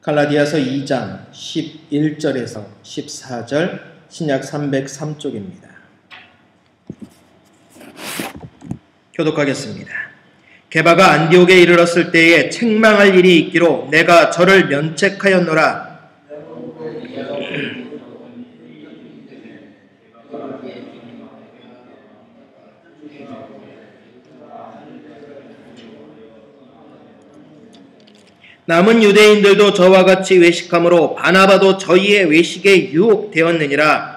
갈라디아서 2장 11절에서 14절 신약 303쪽입니다. 교독하겠습니다. 게바가 안디옥에 이르렀을 때에 책망할 일이 있기로 내가 저를 면책하였노라. 남은 유대인들도 저와 같이 외식함으로 바나바도 저희의 외식에 유혹되었느니라.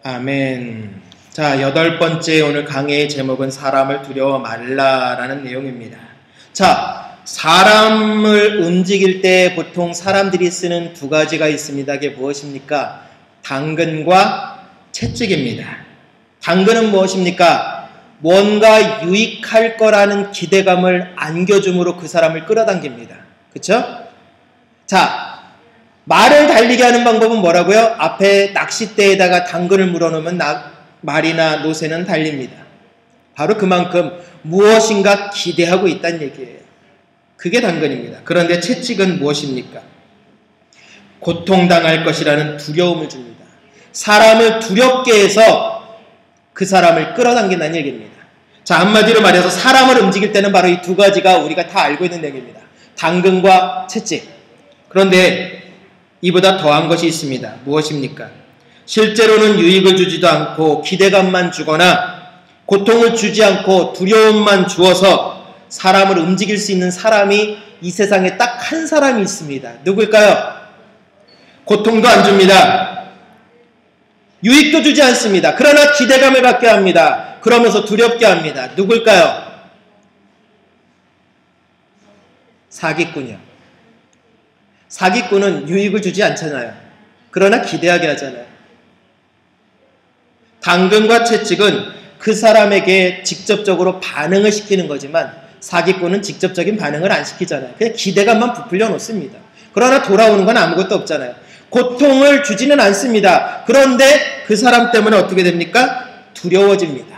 아멘. 자, 8번째 오늘 강의의 제목은 사람을 두려워 말라라는 내용입니다. 자, 사람을 움직일 때 보통 사람들이 쓰는 두 가지가 있습니다. 그게 무엇입니까? 당근과 채찍입니다. 당근은 무엇입니까? 뭔가 유익할 거라는 기대감을 안겨줌으로 그 사람을 끌어당깁니다. 그렇죠? 자, 말을 달리게 하는 방법은 뭐라고요? 앞에 낚싯대에다가 당근을 물어놓으면 말이나 노새는 달립니다. 바로 그만큼 무엇인가 기대하고 있다는 얘기예요. 그게 당근입니다. 그런데 채찍은 무엇입니까? 고통당할 것이라는 두려움을 줍니다. 사람을 두렵게 해서 그 사람을 끌어당긴다는 얘기입니다. 자, 한마디로 말해서 사람을 움직일 때는 바로 이 두 가지가 우리가 다 알고 있는 얘기입니다. 당근과 채찍. 그런데 이보다 더한 것이 있습니다. 무엇입니까? 실제로는 유익을 주지도 않고 기대감만 주거나 고통을 주지 않고 두려움만 주어서 사람을 움직일 수 있는 사람이 이 세상에 딱 한 사람이 있습니다. 누굴까요? 고통도 안 줍니다. 유익도 주지 않습니다. 그러나 기대감을 갖게 합니다. 그러면서 두렵게 합니다. 누굴까요? 사기꾼이요. 사기꾼은 유익을 주지 않잖아요. 그러나 기대하게 하잖아요. 당근과 채찍은 그 사람에게 직접적으로 반응을 시키는 거지만 사기꾼은 직접적인 반응을 안 시키잖아요. 그냥 기대감만 부풀려 놓습니다. 그러나 돌아오는 건 아무것도 없잖아요. 고통을 주지는 않습니다. 그런데 그 사람 때문에 어떻게 됩니까? 두려워집니다.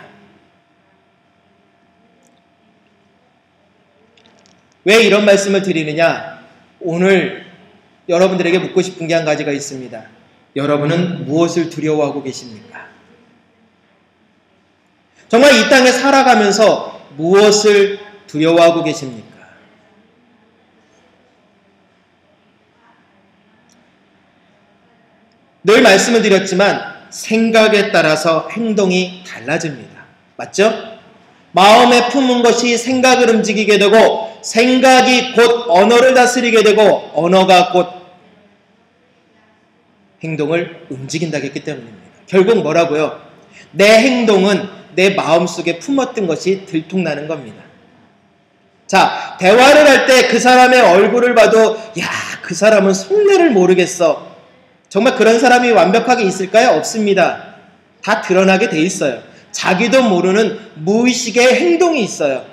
왜 이런 말씀을 드리느냐? 오늘 여러분들에게 묻고 싶은 게 한 가지가 있습니다. 여러분은 무엇을 두려워하고 계십니까? 정말 이 땅에 살아가면서 무엇을 두려워하고 계십니까? 늘 말씀을 드렸지만 생각에 따라서 행동이 달라집니다. 맞죠? 마음에 품은 것이 생각을 움직이게 되고 생각이 곧 언어를 다스리게 되고 언어가 곧 행동을 움직인다고 했기 때문입니다. 결국 뭐라고요? 내 행동은 내 마음속에 품었던 것이 들통나는 겁니다. 자, 대화를 할 때 그 사람의 얼굴을 봐도 야, 그 사람은 속내를 모르겠어. 정말 그런 사람이 완벽하게 있을까요? 없습니다. 다 드러나게 돼 있어요. 자기도 모르는 무의식의 행동이 있어요.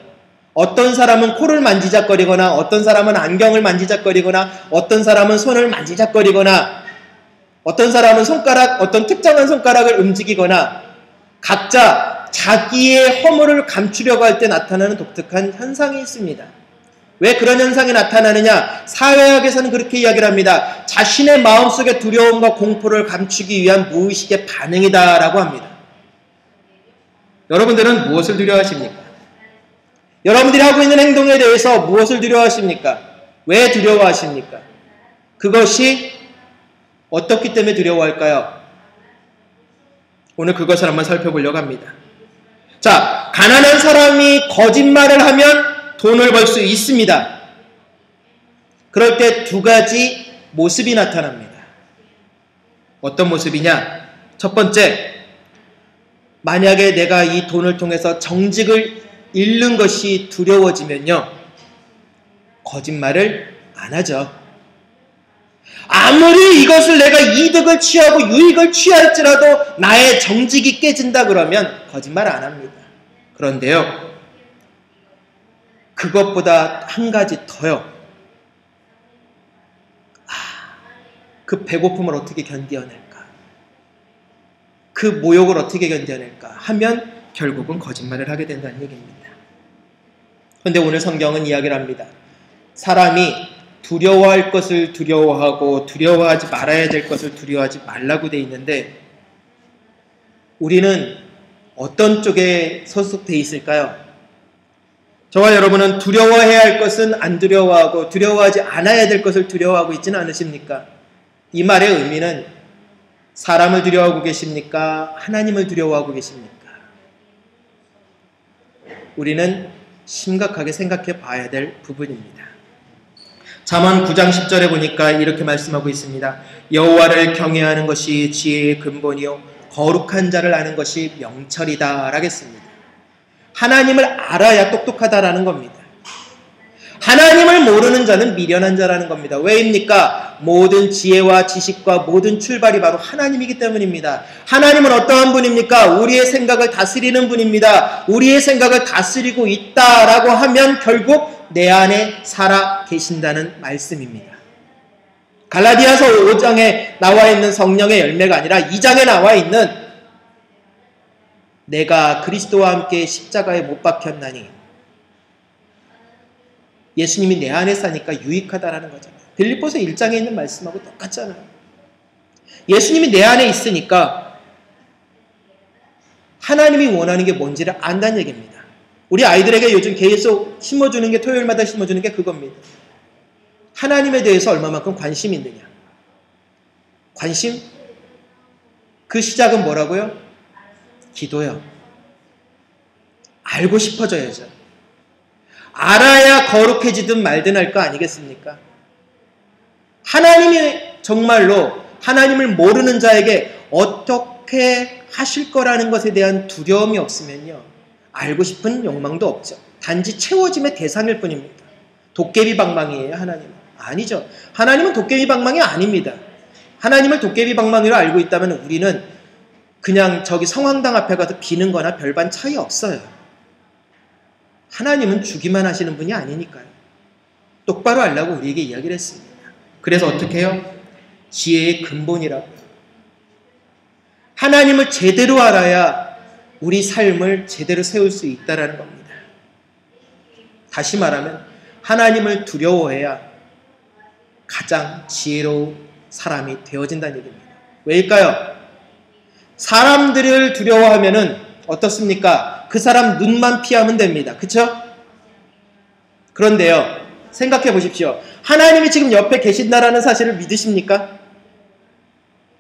어떤 사람은 코를 만지작거리거나 어떤 사람은 안경을 만지작거리거나 어떤 사람은 손을 만지작거리거나 어떤 사람은 어떤 특정한 손가락을 움직이거나 각자 자기의 허물을 감추려고 할 때 나타나는 독특한 현상이 있습니다. 왜 그런 현상이 나타나느냐? 사회학에서는 그렇게 이야기를 합니다. 자신의 마음속의 두려움과 공포를 감추기 위한 무의식의 반응이다라고 합니다. 여러분들은 무엇을 두려워하십니까? 여러분들이 하고 있는 행동에 대해서 무엇을 두려워하십니까? 왜 두려워하십니까? 그것이 어떻기 때문에 두려워할까요? 오늘 그것을 한번 살펴보려고 합니다. 자, 가난한 사람이 거짓말을 하면 돈을 벌 수 있습니다. 그럴 때 두 가지 모습이 나타납니다. 어떤 모습이냐? 첫 번째, 만약에 내가 이 돈을 통해서 정직을 잃는 것이 두려워지면요, 거짓말을 안 하죠. 아무리 이것을 내가 이득을 취하고 유익을 취할지라도 나의 정직이 깨진다 그러면 거짓말 안 합니다. 그런데요, 그것보다 한 가지 더요. 그 배고픔을 어떻게 견뎌낼까? 그 모욕을 어떻게 견뎌낼까? 하면 결국은 거짓말을 하게 된다는 얘기입니다. 그런데 오늘 성경은 이야기를 합니다. 사람이 두려워할 것을 두려워하고 두려워하지 말아야 될 것을 두려워하지 말라고 돼 있는데 우리는 어떤 쪽에 소속돼 있을까요? 저와 여러분은 두려워해야 할 것은 안 두려워하고 두려워하지 않아야 될 것을 두려워하고 있지는 않으십니까? 이 말의 의미는 사람을 두려워하고 계십니까? 하나님을 두려워하고 계십니까? 우리는 심각하게 생각해 봐야 될 부분입니다. 잠언 9장 10절에 보니까 이렇게 말씀하고 있습니다. 여호와를 경외하는 것이 지혜의 근본이요 거룩한 자를 아는 것이 명철이다 라겠습니다. 하나님을 알아야 똑똑하다라는 겁니다. 하나님을 모르는 자는 미련한 자라는 겁니다. 왜입니까? 모든 지혜와 지식과 모든 출발이 바로 하나님이기 때문입니다. 하나님은 어떠한 분입니까? 우리의 생각을 다스리는 분입니다. 우리의 생각을 다스리고 있다라고 하면 결국 내 안에 살아 계신다는 말씀입니다. 갈라디아서 5장에 나와 있는 성령의 열매가 아니라 2장에 나와 있는 내가 그리스도와 함께 십자가에 못 박혔나니 예수님이 내 안에 사니까 유익하다라는 거잖아요. 빌립보서 1장에 있는 말씀하고 똑같잖아요. 예수님이 내 안에 있으니까 하나님이 원하는 게 뭔지를 안다는 얘기입니다. 우리 아이들에게 요즘 계속 심어주는 게 토요일마다 심어주는 게 그겁니다. 하나님에 대해서 얼마만큼 관심이 있느냐. 관심? 그 시작은 뭐라고요? 기도요. 알고 싶어져야죠. 알아야 거룩해지든 말든 할 거 아니겠습니까? 하나님이 정말로 하나님을 모르는 자에게 어떻게 하실 거라는 것에 대한 두려움이 없으면요. 알고 싶은 욕망도 없죠. 단지 채워짐의 대상일 뿐입니다. 도깨비 방망이에요, 하나님은. 아니죠. 하나님은 도깨비 방망이 아닙니다. 하나님을 도깨비 방망이로 알고 있다면 우리는 그냥 저기 성황당 앞에 가서 비는 거나 별반 차이 없어요. 하나님은 주기만 하시는 분이 아니니까요. 똑바로 알라고 우리에게 이야기를 했습니다. 그래서 어떻게 해요? 지혜의 근본이라고요. 하나님을 제대로 알아야 우리 삶을 제대로 세울 수 있다는 겁니다. 다시 말하면 하나님을 두려워해야 가장 지혜로운 사람이 되어진다는 얘기입니다. 왜일까요? 사람들을 두려워하면은 어떻습니까? 그 사람 눈만 피하면 됩니다. 그쵸? 그런데요, 생각해 보십시오. 하나님이 지금 옆에 계신다라는 사실을 믿으십니까?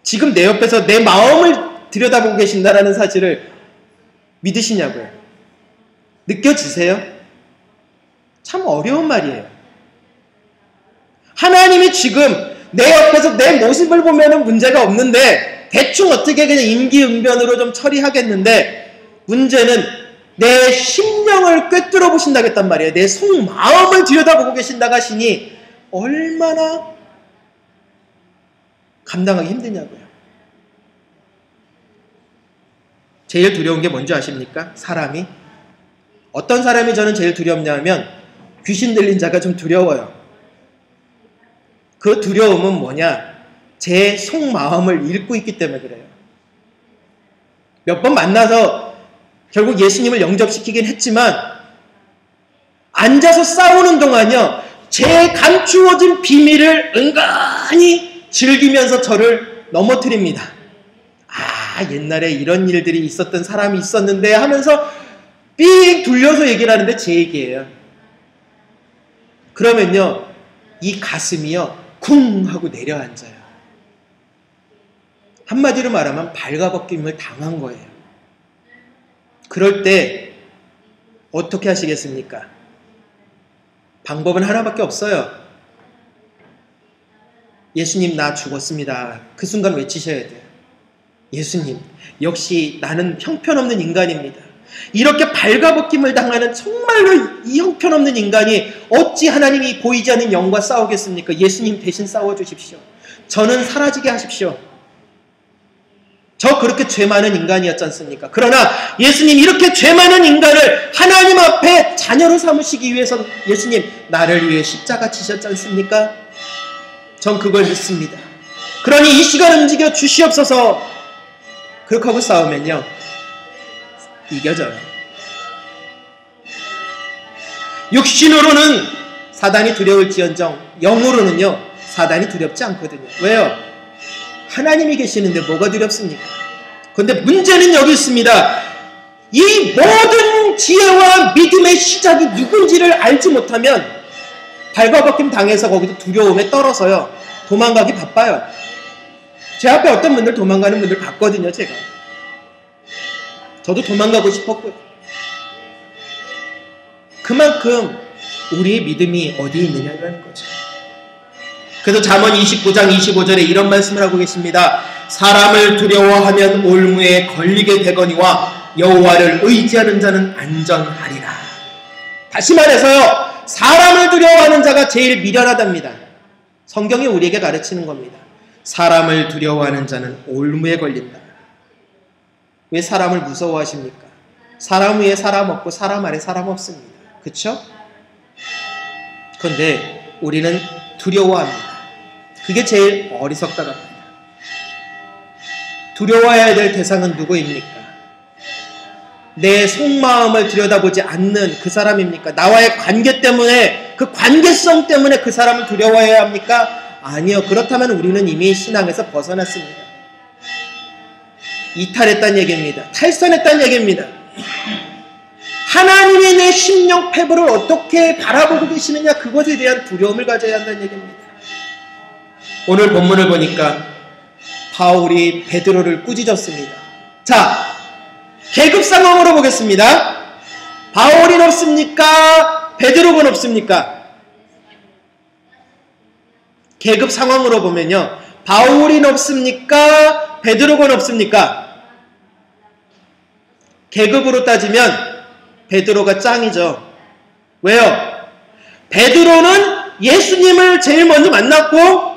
지금 내 옆에서 내 마음을 들여다보고 계신다라는 사실을 믿으시냐고요? 느껴지세요? 참 어려운 말이에요. 하나님이 지금 내 옆에서 내 모습을 보면은 문제가 없는데 대충 어떻게 그냥 임기응변으로 좀 처리하겠는데 문제는 내 심령을 꿰뚫어 보신다겠단 말이에요. 내 속마음을 들여다보고 계신다고 하시니 얼마나 감당하기 힘드냐고요. 제일 두려운 게 뭔지 아십니까? 사람이. 어떤 사람이 저는 제일 두렵냐 하면 귀신 들린 자가 좀 두려워요. 그 두려움은 뭐냐? 제 속마음을 읽고 있기 때문에 그래요. 몇 번 만나서 결국 예수님을 영접시키긴 했지만 앉아서 싸우는 동안요. 제 감추어진 비밀을 은근히 즐기면서 저를 넘어뜨립니다. 아, 옛날에 이런 일들이 있었던 사람이 있었는데 하면서 삥 둘려서 얘기를 하는데 제 얘기예요. 그러면요. 이 가슴이요. 쿵 하고 내려앉아요. 한마디로 말하면 발가벗김을 당한 거예요. 그럴 때 어떻게 하시겠습니까? 방법은 하나밖에 없어요. 예수님 나 죽었습니다. 그 순간 외치셔야 돼요. 예수님 역시 나는 형편없는 인간입니다. 이렇게 발가벗김을 당하는 정말로 이 형편없는 인간이 어찌 하나님이 보이지 않는 영과 싸우겠습니까? 예수님 대신 싸워주십시오. 저는 사라지게 하십시오. 저 그렇게 죄 많은 인간이었지 않습니까? 그러나 예수님 이렇게 죄 많은 인간을 하나님 앞에 자녀로 삼으시기 위해서 예수님 나를 위해 십자가 지셨지 않습니까? 전 그걸 믿습니다. 그러니 이 시간 움직여 주시옵소서. 그렇게 하고 싸우면요 이겨져요. 육신으로는 사단이 두려울지언정 영으로는요 사단이 두렵지 않거든요. 왜요? 하나님이 계시는데 뭐가 두렵습니까? 그런데 문제는 여기 있습니다. 이 모든 지혜와 믿음의 시작이 누군지를 알지 못하면 발버벗김 당해서 거기서 두려움에 떨어서요 도망가기 바빠요. 제 앞에 어떤 분들 도망가는 분들 봤거든요. 제가 저도 도망가고 싶었고요. 그만큼 우리의 믿음이 어디에 있느냐는 거죠. 그래서 잠언 29장 25절에 이런 말씀을 하고 계십니다. 사람을 두려워하면 올무에 걸리게 되거니와 여호와를 의지하는 자는 안전하리라. 다시 말해서요 사람을 두려워하는 자가 제일 미련하답니다. 성경이 우리에게 가르치는 겁니다. 사람을 두려워하는 자는 올무에 걸린다. 왜 사람을 무서워하십니까? 사람 위에 사람 없고 사람 아래 사람 없습니다. 그렇죠? 그런데 우리는 두려워합니다. 그게 제일 어리석다고 합니다. 두려워해야 될 대상은 누구입니까? 내 속마음을 들여다보지 않는 그 사람입니까? 나와의 관계 때문에 그 관계성 때문에 그 사람을 두려워해야 합니까? 아니요. 그렇다면 우리는 이미 신앙에서 벗어났습니다. 이탈했다는 얘기입니다. 탈선했다는 얘기입니다. 하나님이 내 심령 패부를 어떻게 바라보고 계시느냐 그것에 대한 두려움을 가져야 한다는 얘기입니다. 오늘 본문을 보니까 바울이 베드로를 꾸짖었습니다. 자, 계급 상황으로 보겠습니다. 바울이 높습니까? 베드로가 높습니까? 계급 상황으로 보면요. 바울이 높습니까? 베드로가 높습니까? 계급으로 따지면 베드로가 짱이죠. 왜요? 베드로는 예수님을 제일 먼저 만났고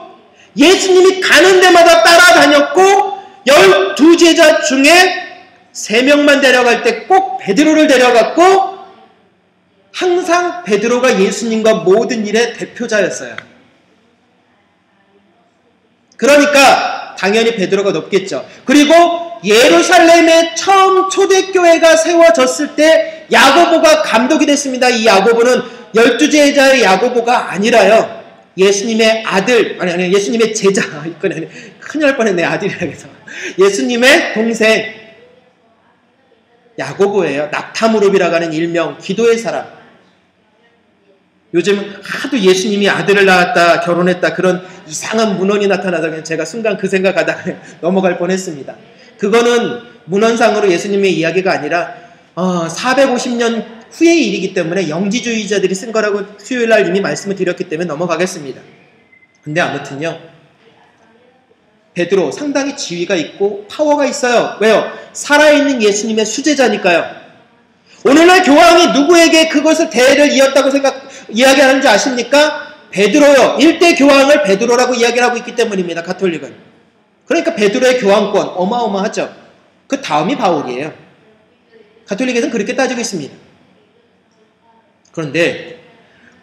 예수님이 가는 데마다 따라다녔고 12제자 중에 3명만 데려갈 때 꼭 베드로를 데려갔고 항상 베드로가 예수님과 모든 일의 대표자였어요. 그러니까 당연히 베드로가 높겠죠. 그리고 예루살렘에 처음 초대교회가 세워졌을 때 야고보가 감독이 됐습니다. 이 야고보는 12제자의 야고보가 아니라요. 예수님의 아들, 아니 예수님의 제자, 이건 아니 큰일 날 뻔했네. 아들이라고 해서. 예수님의 동생 야고보예요. 낙타무릎이라고 하는 일명 기도의 사람. 요즘 하도 예수님이 아들을 낳았다, 결혼했다 그런 이상한 문헌이 나타나서 그냥 제가 순간 그 생각하다가 넘어갈 뻔했습니다. 그거는 문헌상으로 예수님의 이야기가 아니라 450년 후의 일이기 때문에 영지주의자들이 쓴 거라고 수요일날 이미 말씀을 드렸기 때문에 넘어가겠습니다. 근데 아무튼요. 베드로 상당히 지위가 있고 파워가 있어요. 왜요? 살아있는 예수님의 수제자니까요. 오늘날 교황이 누구에게 그것을 대를 이었다고 이야기하는지 아십니까? 베드로요. 일대 교황을 베드로라고 이야기를 하고 있기 때문입니다. 가톨릭은. 그러니까 베드로의 교황권 어마어마하죠. 그 다음이 바울이에요. 가톨릭에서는 그렇게 따지고 있습니다. 그런데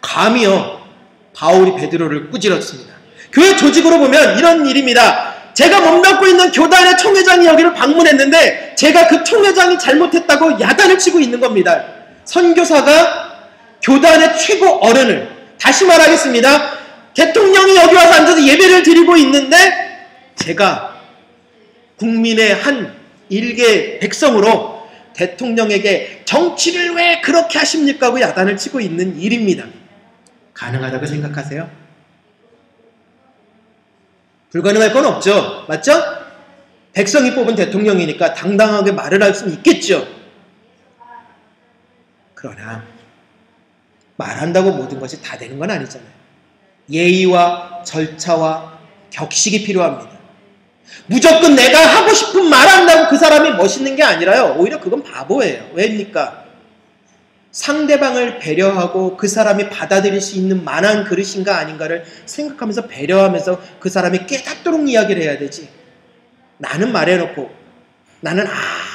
감히요. 바울이 베드로를 꾸짖었습니다. 교회 조직으로 보면 이런 일입니다. 제가 몸담고 있는 교단의 총회장이 여기를 방문했는데 제가 그 총회장이 잘못했다고 야단을 치고 있는 겁니다. 선교사가 교단의 최고 어른을, 다시 말하겠습니다. 대통령이 여기 와서 앉아서 예배를 드리고 있는데 제가 국민의 한 일개 백성으로 대통령에게 정치를 왜 그렇게 하십니까 하고 야단을 치고 있는 일입니다. 가능하다고 생각하세요? 불가능할 건 없죠. 맞죠? 백성이 뽑은 대통령이니까 당당하게 말을 할 수는 있겠죠. 그러나 말한다고 모든 것이 다 되는 건 아니잖아요. 예의와 절차와 격식이 필요합니다. 무조건 내가 하고 싶은 말 한다고 그 사람이 멋있는 게 아니라요. 오히려 그건 바보예요. 왜입니까? 상대방을 배려하고 그 사람이 받아들일 수 있는 만한 그릇인가 아닌가를 생각하면서 배려하면서 그 사람이 깨닫도록 이야기를 해야 되지. 나는 말해놓고 나는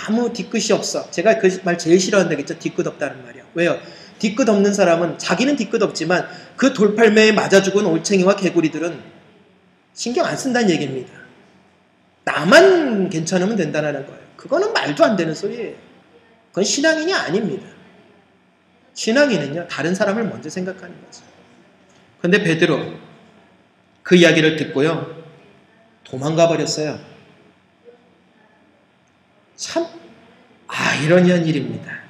아무 뒤끝이 없어. 제가 그 말 제일 싫어한다겠죠. 뒤끝 없다는 말이요. 왜요? 뒤끝 없는 사람은 자기는 뒤끝 없지만 그 돌팔매에 맞아 죽은 올챙이와 개구리들은 신경 안 쓴다는 얘기입니다. 나만 괜찮으면 된다는 거예요. 그거는 말도 안 되는 소리예요. 그건 신앙인이 아닙니다. 신앙인은요, 다른 사람을 먼저 생각하는 거죠. 그런데 베드로 그 이야기를 듣고요, 도망가 버렸어요. 참 아이러니한 일입니다.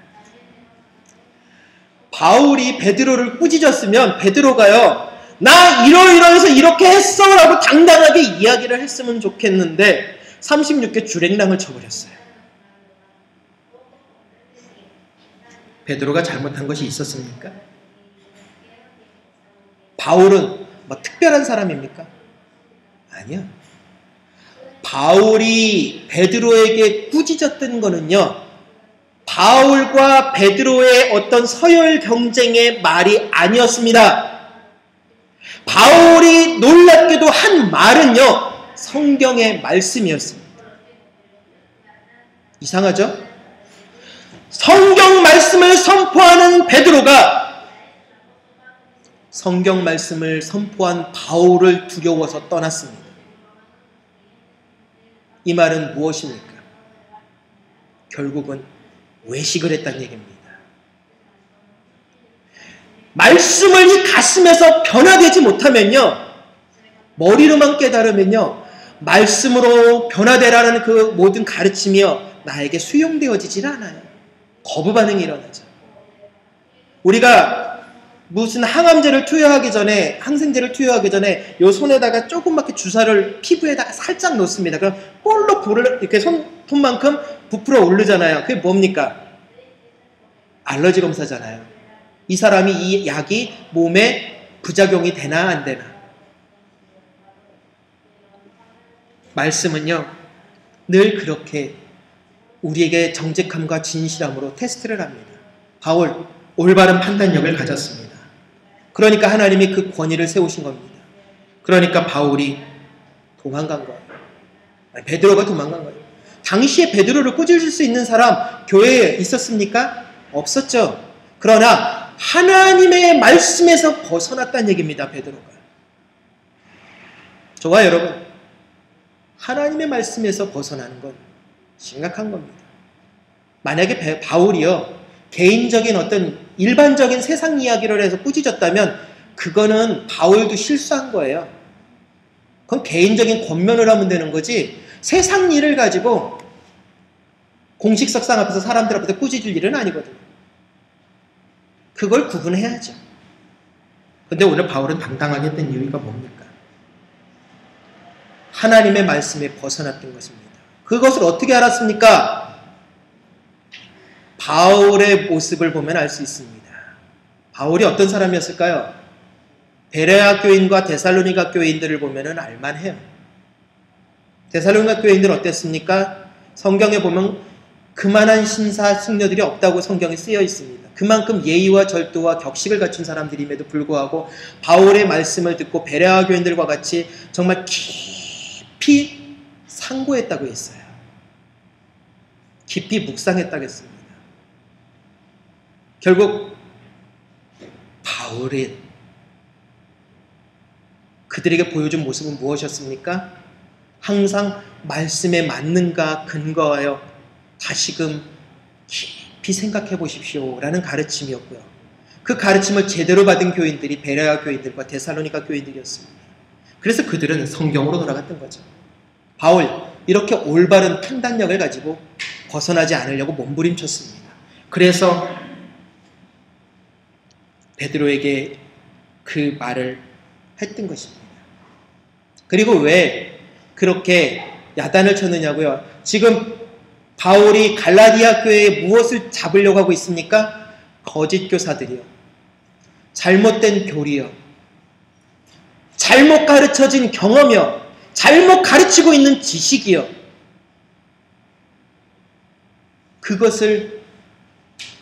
바울이 베드로를 꾸짖었으면 베드로가요, 나 이러이러해서 이렇게 했어 라고 당당하게 이야기를 했으면 좋겠는데 36개 주랭랑을 쳐버렸어요. 베드로가 잘못한 것이 있었습니까? 바울은 뭐 특별한 사람입니까? 아니요. 바울이 베드로에게 꾸짖었던 거는요, 바울과 베드로의 어떤 서열 경쟁의 말이 아니었습니다. 바울이 놀랍게도 한 말은요, 성경의 말씀이었습니다. 이상하죠? 성경 말씀을 선포하는 베드로가 성경 말씀을 선포한 바울을 두려워서 떠났습니다. 이 말은 무엇입니까? 결국은 외식을 했다는 얘기입니다. 말씀을 이 가슴에서 변화되지 못하면요, 머리로만 깨달으면요, 말씀으로 변화되라는 그 모든 가르침이요, 나에게 수용되어지질 않아요. 거부 반응이 일어나죠. 우리가 무슨 항암제를 투여하기 전에, 항생제를 투여하기 전에 요 손에다가 조그맣게 주사를 피부에다가 살짝 놓습니다. 그럼 볼록 볼을 이렇게 손만큼 부풀어 오르잖아요. 그게 뭡니까? 알러지 검사잖아요. 이 사람이 이 약이 몸에 부작용이 되나 안 되나. 말씀은요, 늘 그렇게 우리에게 정직함과 진실함으로 테스트를 합니다. 바울, 올바른 판단력을 가졌습니다. 그러니까 하나님이 그 권위를 세우신 겁니다. 그러니까 바울이 도망간 거예요. 아니, 베드로가 도망간 거예요. 당시에 베드로를 꾸짖을 수 있는 사람 교회에 있었습니까? 없었죠. 그러나 하나님의 말씀에서 벗어났다는 얘기입니다. 베드로가. 저와 여러분, 하나님의 말씀에서 벗어나는 건 심각한 겁니다. 만약에 바울이요, 개인적인 어떤 일반적인 세상 이야기를 해서 꾸짖었다면 그거는 바울도 실수한 거예요. 그건 개인적인 권면을 하면 되는 거지, 세상 일을 가지고 공식석상 앞에서 사람들 앞에서 꾸짖을 일은 아니거든요. 그걸 구분해야죠. 근데 오늘 바울은 당당하게 했던 이유가 뭡니까? 하나님의 말씀에 벗어났던 것입니다. 그것을 어떻게 알았습니까? 바울의 모습을 보면 알 수 있습니다. 바울이 어떤 사람이었을까요? 베레아 교인과 데살로니가 교인들을 보면 알만해요. 데살로니가 교인들 어땠습니까? 성경에 보면 그만한 신사 승려들이 없다고 성경에 쓰여 있습니다. 그만큼 예의와 절도와 격식을 갖춘 사람들임에도 불구하고 바울의 말씀을 듣고 베레아 교인들과 같이 정말 깊이 상고했다고 했어요. 깊이 묵상했다고 했습니다. 결국 바울이 그들에게 보여준 모습은 무엇이었습니까? 항상 말씀에 맞는가 근거하여 다시금 깊이 생각해 보십시오 라는 가르침이었고요. 그 가르침을 제대로 받은 교인들이 베레아 교인들과 데살로니가 교인들이었습니다. 그래서 그들은 성경으로 돌아갔던 거죠. 바울, 이렇게 올바른 판단력을 가지고 벗어나지 않으려고 몸부림쳤습니다. 그래서 베드로에게 그 말을 했던 것입니다. 그리고 왜 그렇게 야단을 쳤느냐고요? 지금 바울이 갈라디아 교회에 무엇을 잡으려고 하고 있습니까? 거짓 교사들이요, 잘못된 교리요, 잘못 가르쳐진 경험이요, 잘못 가르치고 있는 지식이요, 그것을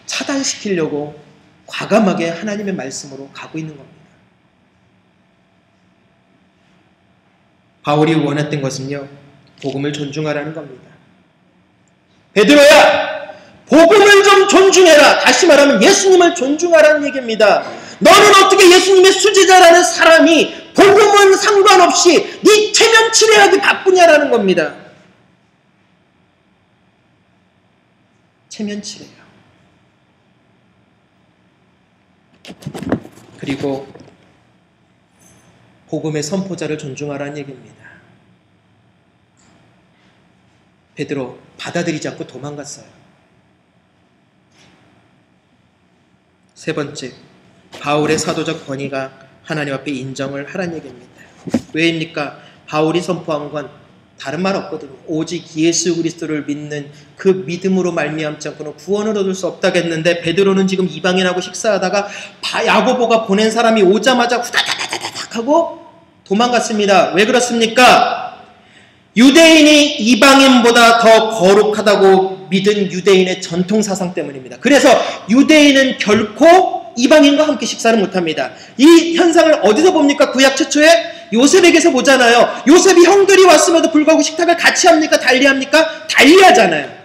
차단시키려고 과감하게 하나님의 말씀으로 가고 있는 겁니다. 바울이 원했던 것은요, 복음을 존중하라는 겁니다. 베드로야, 복음을 좀 존중해라. 다시 말하면 예수님을 존중하라는 얘기입니다. 너는 어떻게 예수님의 수제자라는 사람이 복음은 상관없이 네 체면 칠해하기 바쁘냐라는 겁니다. 체면 칠해요. 그리고 복음의 선포자를 존중하라는 얘기입니다. 베드로 받아들이지 않고 도망갔어요. 세 번째, 바울의 사도적 권위가 하나님 앞에 인정을 하라는 얘기입니다. 왜입니까? 바울이 선포한 건 다른 말 없거든요. 오직 예수 그리스도를 믿는 그 믿음으로 말미암지 않고는 구원을 얻을 수 없다겠는데, 베드로는 지금 이방인하고 식사하다가 야고보가 보낸 사람이 오자마자 후다다다다닥 하고 도망갔습니다. 왜 그렇습니까? 유대인이 이방인보다 더 거룩하다고 믿은 유대인의 전통 사상 때문입니다. 그래서 유대인은 결코 이방인과 함께 식사를 못합니다. 이 현상을 어디서 봅니까? 구약 최초에 요셉에게서 보잖아요. 요셉이 형들이 왔음에도 불구하고 식탁을 같이 합니까? 달리합니까? 달리하잖아요.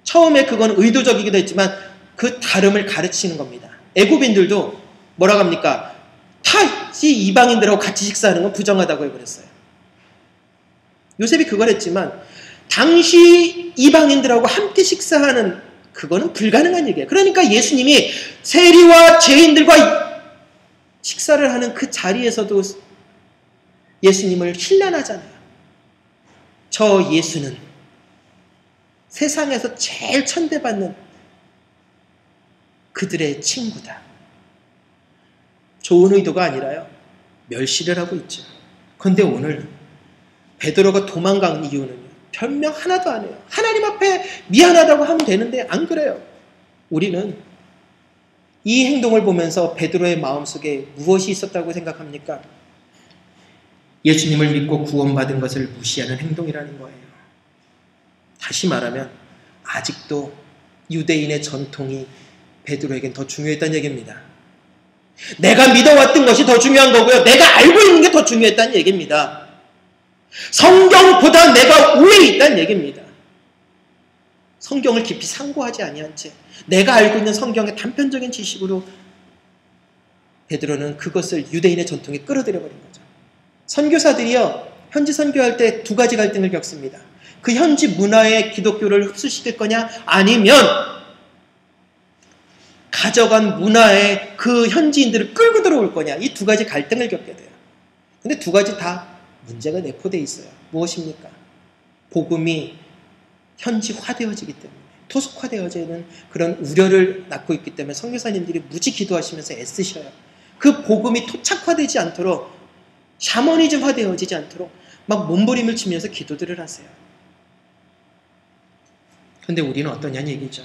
처음에 그건 의도적이기도 했지만 그 다름을 가르치는 겁니다. 애굽인들도 뭐라고 합니까? 타지 이방인들하고 같이 식사하는 건 부정하다고 해버렸어요. 요셉이 그걸 했지만 당시 이방인들하고 함께 식사하는 그거는 불가능한 얘기예요. 그러니까 예수님이 세리와 죄인들과 식사를 하는 그 자리에서도 예수님을 힐난하잖아요. 저 예수는 세상에서 제일 천대받는 그들의 친구다. 좋은 의도가 아니라요, 멸시를 하고 있죠. 그런데 오늘 베드로가 도망간 이유는요, 변명 하나도 안 해요. 하나님 앞에 미안하다고 하면 되는데 안 그래요. 우리는 이 행동을 보면서 베드로의 마음속에 무엇이 있었다고 생각합니까? 예수님을 믿고 구원받은 것을 무시하는 행동이라는 거예요. 다시 말하면 아직도 유대인의 전통이 베드로에겐 더 중요했다는 얘기입니다. 내가 믿어왔던 것이 더 중요한 거고요, 내가 알고 있는 게 더 중요했다는 얘기입니다. 성경보다 내가 우위에 있다는 얘기입니다. 성경을 깊이 상고하지 아니한 채 내가 알고 있는 성경의 단편적인 지식으로 베드로는 그것을 유대인의 전통에 끌어들여 버린 거죠. 선교사들이요, 현지 선교할 때 두 가지 갈등을 겪습니다. 그 현지 문화의 기독교를 흡수시킬 거냐, 아니면 가져간 문화에 그 현지인들을 끌고 들어올 거냐, 이 두 가지 갈등을 겪게 돼요. 근데 두 가지 다 문제가 내포되어 있어요. 무엇입니까? 복음이 현지화되어지기 때문에, 토속화되어지는 그런 우려를 낳고 있기 때문에 선교사님들이 무지 기도하시면서 애쓰셔요. 그 복음이 토착화되지 않도록, 샤머니즘화되어지지 않도록 막 몸부림을 치면서 기도들을 하세요. 그런데 우리는 어떠냐는 얘기죠.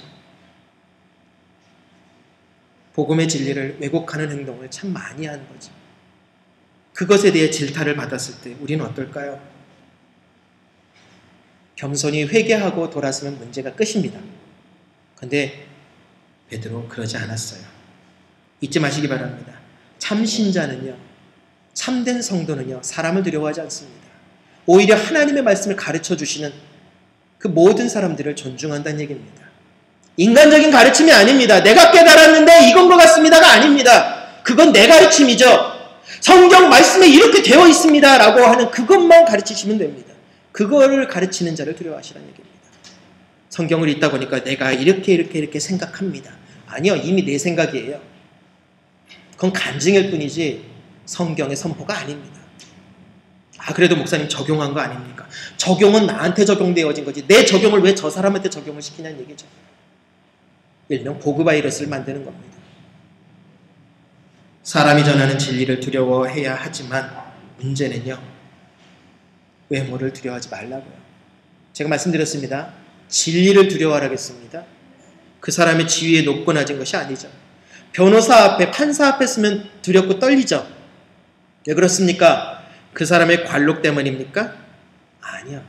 복음의 진리를 왜곡하는 행동을 참 많이 하는 거죠. 그것에 대해 질타를 받았을 때 우리는 어떨까요? 겸손히 회개하고 돌아서면 문제가 끝입니다. 그런데 베드로 그러지 않았어요. 잊지 마시기 바랍니다. 참 신자는요, 참된 성도는요, 사람을 두려워하지 않습니다. 오히려 하나님의 말씀을 가르쳐 주시는 그 모든 사람들을 존중한다는 얘기입니다. 인간적인 가르침이 아닙니다. 내가 깨달았는데 이건 것 같습니다가 아닙니다. 그건 내 가르침이죠. 성경 말씀에 이렇게 되어 있습니다 라고 하는 그것만 가르치시면 됩니다. 그거를 가르치는 자를 두려워하시라는 얘기입니다. 성경을 읽다 보니까 내가 이렇게 생각합니다. 아니요, 이미 내 생각이에요. 그건 간증일 뿐이지 성경의 선포가 아닙니다. 아, 그래도 목사님 적용한 거 아닙니까? 적용은 나한테 적용되어진 거지 내 적용을 왜 저 사람한테 적용을 시키냐는 얘기죠. 일명 보그바이러스를 만드는 겁니다. 사람이 전하는 진리를 두려워해야 하지만 문제는요, 외모를 두려워하지 말라고요. 제가 말씀드렸습니다. 진리를 두려워하라겠습니다. 그 사람의 지위에 높고 낮은 것이 아니죠. 변호사 앞에, 판사 앞에 서면 두렵고 떨리죠. 왜 그렇습니까? 그 사람의 관록 때문입니까? 아니요.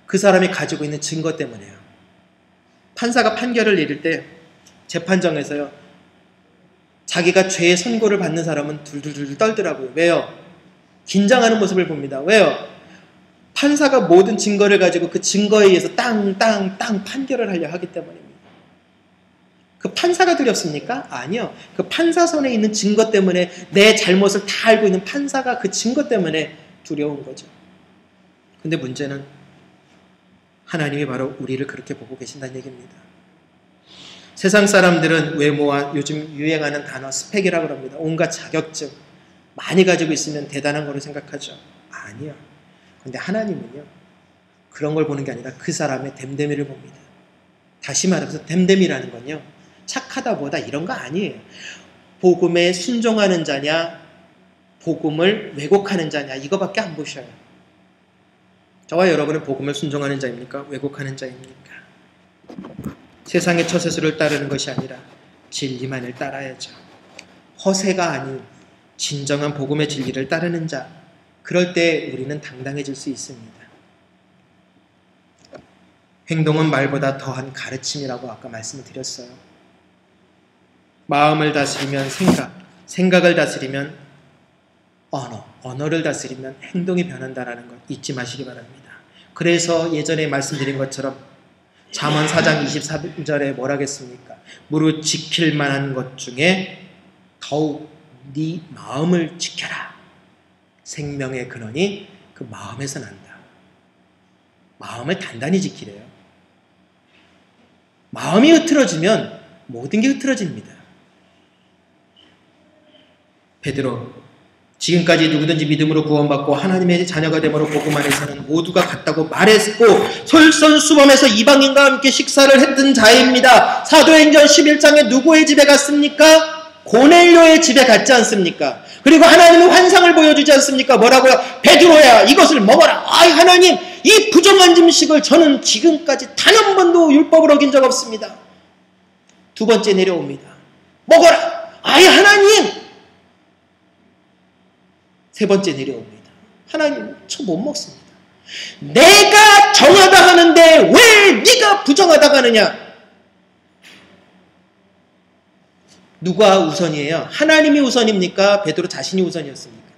그 사람이 가지고 있는 증거 때문이에요. 판사가 판결을 내릴 때 재판정에서요, 자기가 죄의 선고를 받는 사람은 둘둘둘 떨더라고요. 왜요? 긴장하는 모습을 봅니다. 왜요? 판사가 모든 증거를 가지고 그 증거에 의해서 땅 판결을 하려 하기 때문입니다. 그 판사가 두렵습니까? 아니요. 그 판사 손에 있는 증거 때문에 내 잘못을 다 알고 있는 판사가 그 증거 때문에 두려운 거죠. 근데 문제는 하나님이 바로 우리를 그렇게 보고 계신다는 얘기입니다. 세상 사람들은 외모와 요즘 유행하는 단어 스펙이라고 합니다. 온갖 자격증 많이 가지고 있으면 대단한 거로 생각하죠. 아니요. 근데 하나님은요, 그런 걸 보는 게 아니라 그 사람의 됨됨이를 봅니다. 다시 말해서 됨됨이라는 건요, 착하다 보다 이런 거 아니에요. 복음에 순종하는 자냐, 복음을 왜곡하는 자냐, 이거밖에 안 보셔요. 저와 여러분은 복음을 순종하는 자입니까? 왜곡하는 자입니까? 세상의 처세술을 따르는 것이 아니라 진리만을 따라야죠. 허세가 아닌 진정한 복음의 진리를 따르는 자, 그럴 때 우리는 당당해질 수 있습니다. 행동은 말보다 더한 가르침이라고 아까 말씀을 드렸어요. 마음을 다스리면 생각을 다스리면 언어를 다스리면 행동이 변한다는 것 잊지 마시기 바랍니다. 그래서 예전에 말씀드린 것처럼 잠언 4장 23절에 뭐라겠습니까? 무릇 지킬 만한 것 중에 더욱 네 마음을 지켜라. 생명의 근원이 그 마음에서 난다. 마음을 단단히 지키래요. 마음이 흐트러지면 모든 게 흐트러집니다. 베드로, 지금까지 누구든지 믿음으로 구원받고 하나님의 자녀가 됨으로 복음 안에서는 모두가 같다고 말했고 솔선수범해서 이방인과 함께 식사를 했던 자입니다. 사도행전 11장에 누구의 집에 갔습니까? 고넬료의 집에 갔지 않습니까? 그리고 하나님은 환상을 보여주지 않습니까? 뭐라고요? 베드로야, 이것을 먹어라. 아이, 하나님, 이 부정한 음식을 저는 지금까지 단 한 번도 율법을 어긴 적 없습니다. 두 번째 내려옵니다. 먹어라. 아이, 하나님. 세 번째 내려옵니다. 하나님, 저 못 먹습니다. 내가 정하다 하는데 왜 네가 부정하다 하느냐? 누가 우선이에요? 하나님이 우선입니까? 베드로 자신이 우선이었습니까?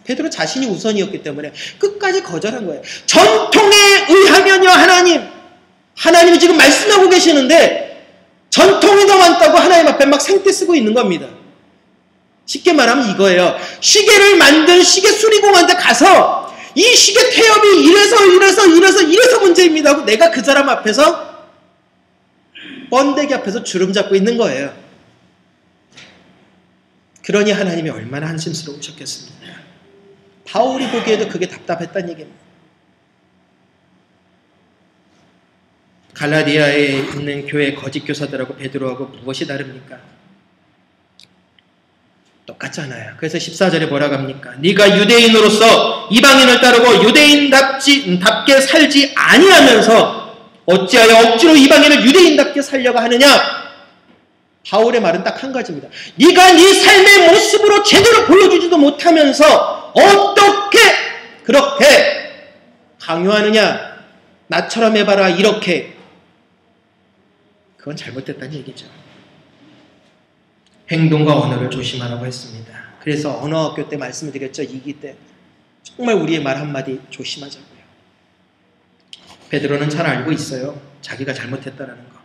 베드로 자신이 우선이었기 때문에 끝까지 거절한 거예요. 전통에 의하면요, 하나님이 지금 말씀하고 계시는데 전통이 더 많다고 하나님 앞에 막 생떼 쓰고 있는 겁니다. 쉽게 말하면 이거예요. 시계를 만든 시계 수리공한테 가서 이 시계 태엽이 이래서 문제입니다 하고 내가 그 사람 앞에서 번데기 앞에서 주름 잡고 있는 거예요. 그러니 하나님이 얼마나 한심스러우셨겠습니까? 바울이 보기에도 그게 답답했다는 얘기입니다. 갈라디아에 있는 교회 거짓 교사들하고 베드로하고 무엇이 다릅니까? 똑같잖아요. 그래서 14절에 뭐라고 합니까? 네가 유대인으로서 이방인을 따르고 유대인답게 살지 아니하면서 어찌하여 억지로 이방인을 유대인답게 살려고 하느냐? 바울의 말은 딱 한 가지입니다. 네가 네 삶의 모습으로 제대로 보여주지도 못하면서 어떻게 그렇게 강요하느냐? 나처럼 해봐라 이렇게. 그건 잘못됐다는 얘기죠. 행동과 언어를 조심하라고 했습니다. 그래서 언어학교 때 말씀을 드렸죠. 2기 때. 정말 우리의 말 한마디 조심하자고요. 베드로는 잘 알고 있어요. 자기가 잘못했다는 거.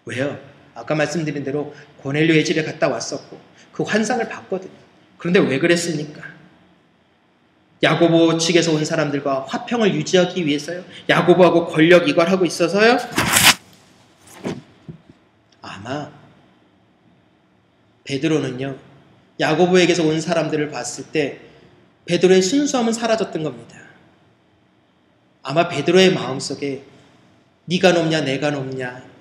왜요? 아까 말씀드린 대로 고넬료의 집에 갔다 왔었고 그 환상을 봤거든요. 그런데 왜 그랬습니까? 야고보 측에서 온 사람들과 화평을 유지하기 위해서요? 야고보하고 권력 이걸 하고 있어서요? 아마 베드로는요, 야고보에게서 온 사람들을 봤을 때 베드로의 순수함은 사라졌던 겁니다. 아마 베드로의 마음속에 네가 높냐 내가 높냐,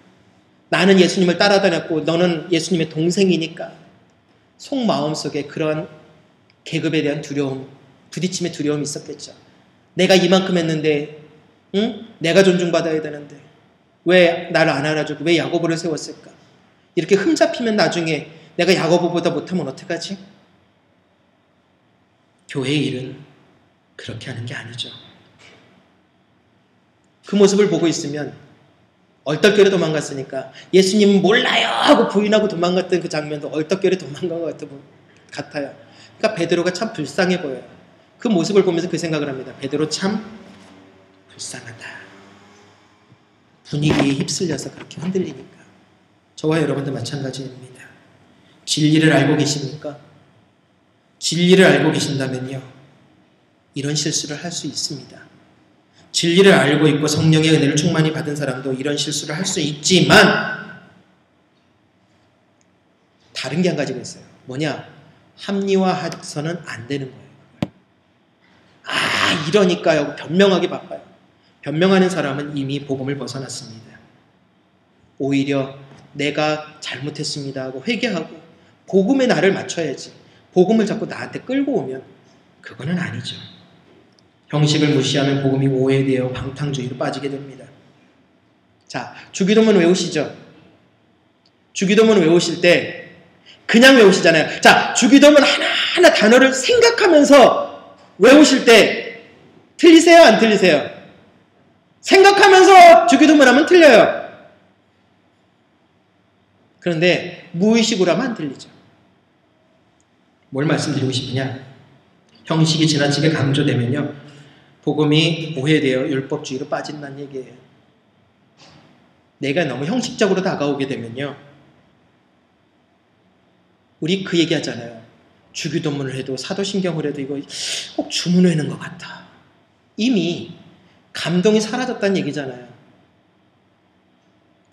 나는 예수님을 따라다녔고 너는 예수님의 동생이니까 속마음속에 그런 계급에 대한 두려움, 부딪힘의 두려움이 있었겠죠. 내가 이만큼 했는데 내가 존중받아야 되는데 왜 나를 안 알아주고 왜 야고보를 세웠을까? 이렇게 흠잡히면 나중에 내가 야고보보다 못하면 어떡하지? 교회의 일은 그렇게 하는 게 아니죠. 그 모습을 보고 있으면 얼떨결에 도망갔으니까 예수님은 몰라요 하고 부인하고 도망갔던 그 장면도 얼떨결에 도망간 것 같아요. 그러니까 베드로가 참 불쌍해 보여요. 그 모습을 보면서 그 생각을 합니다. 베드로 참 불쌍하다. 분위기에 휩쓸려서 그렇게 흔들리니까. 저와 여러분도 마찬가지입니다. 진리를 알고 계십니까? 진리를 알고 계신다면요, 이런 실수를 할 수 있습니다. 진리를 알고 있고 성령의 은혜를 충만히 받은 사람도 이런 실수를 할 수 있지만 다른 게 한 가지가 있어요. 뭐냐? 합리화해서는 안 되는 거예요. 아, 이러니까요. 변명하기 바빠요. 변명하는 사람은 이미 복음을 벗어났습니다. 오히려 내가 잘못했습니다 하고 회개하고 복음에 나를 맞춰야지. 복음을 자꾸 나한테 끌고 오면 그거는 아니죠. 형식을 무시하면 복음이 오해되어 방탕주의로 빠지게 됩니다. 자, 주기도문 외우시죠? 주기도문 외우실 때 그냥 외우시잖아요. 자, 주기도문 하나하나 단어를 생각하면서 외우실 때 틀리세요? 안 틀리세요? 생각하면서 주기도문 하면 틀려요. 그런데 무의식으로 하면 안 틀리죠. 뭘 말씀드리고 싶으냐? 형식이 지나치게 강조되면요, 복음이 오해되어 율법주의로 빠진다는 얘기예요. 내가 너무 형식적으로 다가오게 되면요, 우리 그 얘기 하잖아요. 주기도문을 해도 사도신경을 해도 이거 꼭 주문 외는 것 같아. 이미 감동이 사라졌다는 얘기잖아요.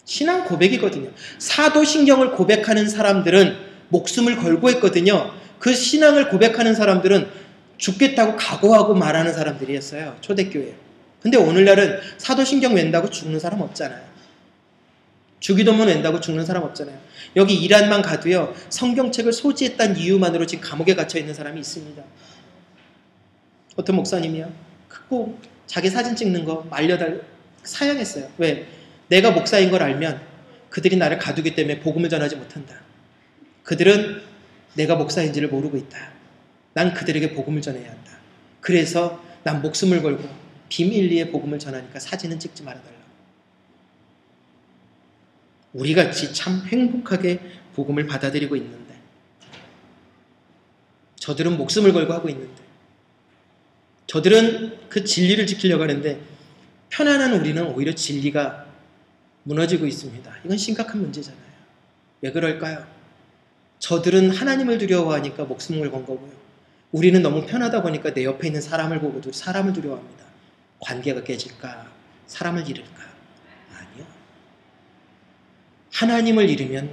신앙 고백이거든요. 사도신경을 고백하는 사람들은 목숨을 걸고 했거든요. 그 신앙을 고백하는 사람들은 죽겠다고 각오하고 말하는 사람들이었어요. 초대교회. 근데 오늘날은 사도신경 웬다고 죽는 사람 없잖아요. 주기도문 웬다고 죽는 사람 없잖아요. 여기 이란만 가도요, 성경책을 소지했다는 이유만으로 지금 감옥에 갇혀 있는 사람이 있습니다. 어떤 목사님이요, 크고 자기 사진 찍는 거 사양했어요. 왜? 내가 목사인 걸 알면 그들이 나를 가두기 때문에 복음을 전하지 못한다. 그들은 내가 목사인지를 모르고 있다. 난 그들에게 복음을 전해야 한다. 그래서 난 목숨을 걸고 비밀리에 복음을 전하니까 사진은 찍지 말아달라고. 우리같이 참 행복하게 복음을 받아들이고 있는데, 저들은 목숨을 걸고 하고 있는데, 저들은 그 진리를 지키려고 하는데 편안한 우리는 오히려 진리가 무너지고 있습니다. 이건 심각한 문제잖아요. 왜 그럴까요? 저들은 하나님을 두려워하니까 목숨을 건 거고요. 우리는 너무 편하다 보니까 내 옆에 있는 사람을 보고도 사람을 두려워합니다. 관계가 깨질까? 사람을 잃을까? 아니요. 하나님을 잃으면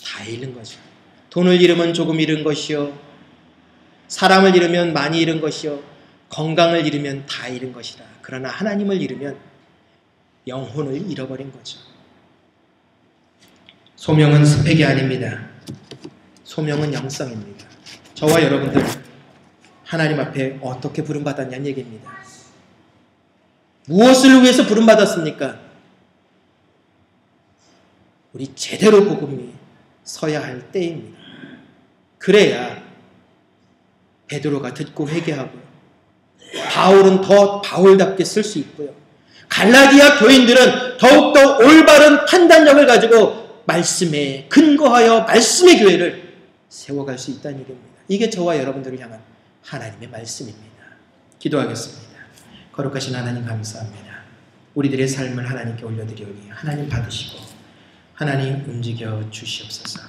다 잃는 거죠. 돈을 잃으면 조금 잃은 것이요, 사람을 잃으면 많이 잃은 것이요, 건강을 잃으면 다 잃은 것이다. 그러나 하나님을 잃으면 영혼을 잃어버린 거죠. 소명은 스펙이 아닙니다. 소명은 영성입니다. 저와 여러분들 하나님 앞에 어떻게 부름받았냐는 얘기입니다. 무엇을 위해서 부름받았습니까? 우리 제대로 복음이 서야 할 때입니다. 그래야 베드로가 듣고 회개하고요, 바울은 더 바울답게 쓸 수 있고요, 갈라디아 교인들은 더욱더 올바른 판단력을 가지고 말씀에 근거하여 말씀의 교회를 세워갈 수 있다는 얘기입니다. 이게 저와 여러분들을 향한 하나님의 말씀입니다. 기도하겠습니다. 거룩하신 하나님 감사합니다. 우리들의 삶을 하나님께 올려드리오니 하나님 받으시고 하나님 움직여 주시옵소서.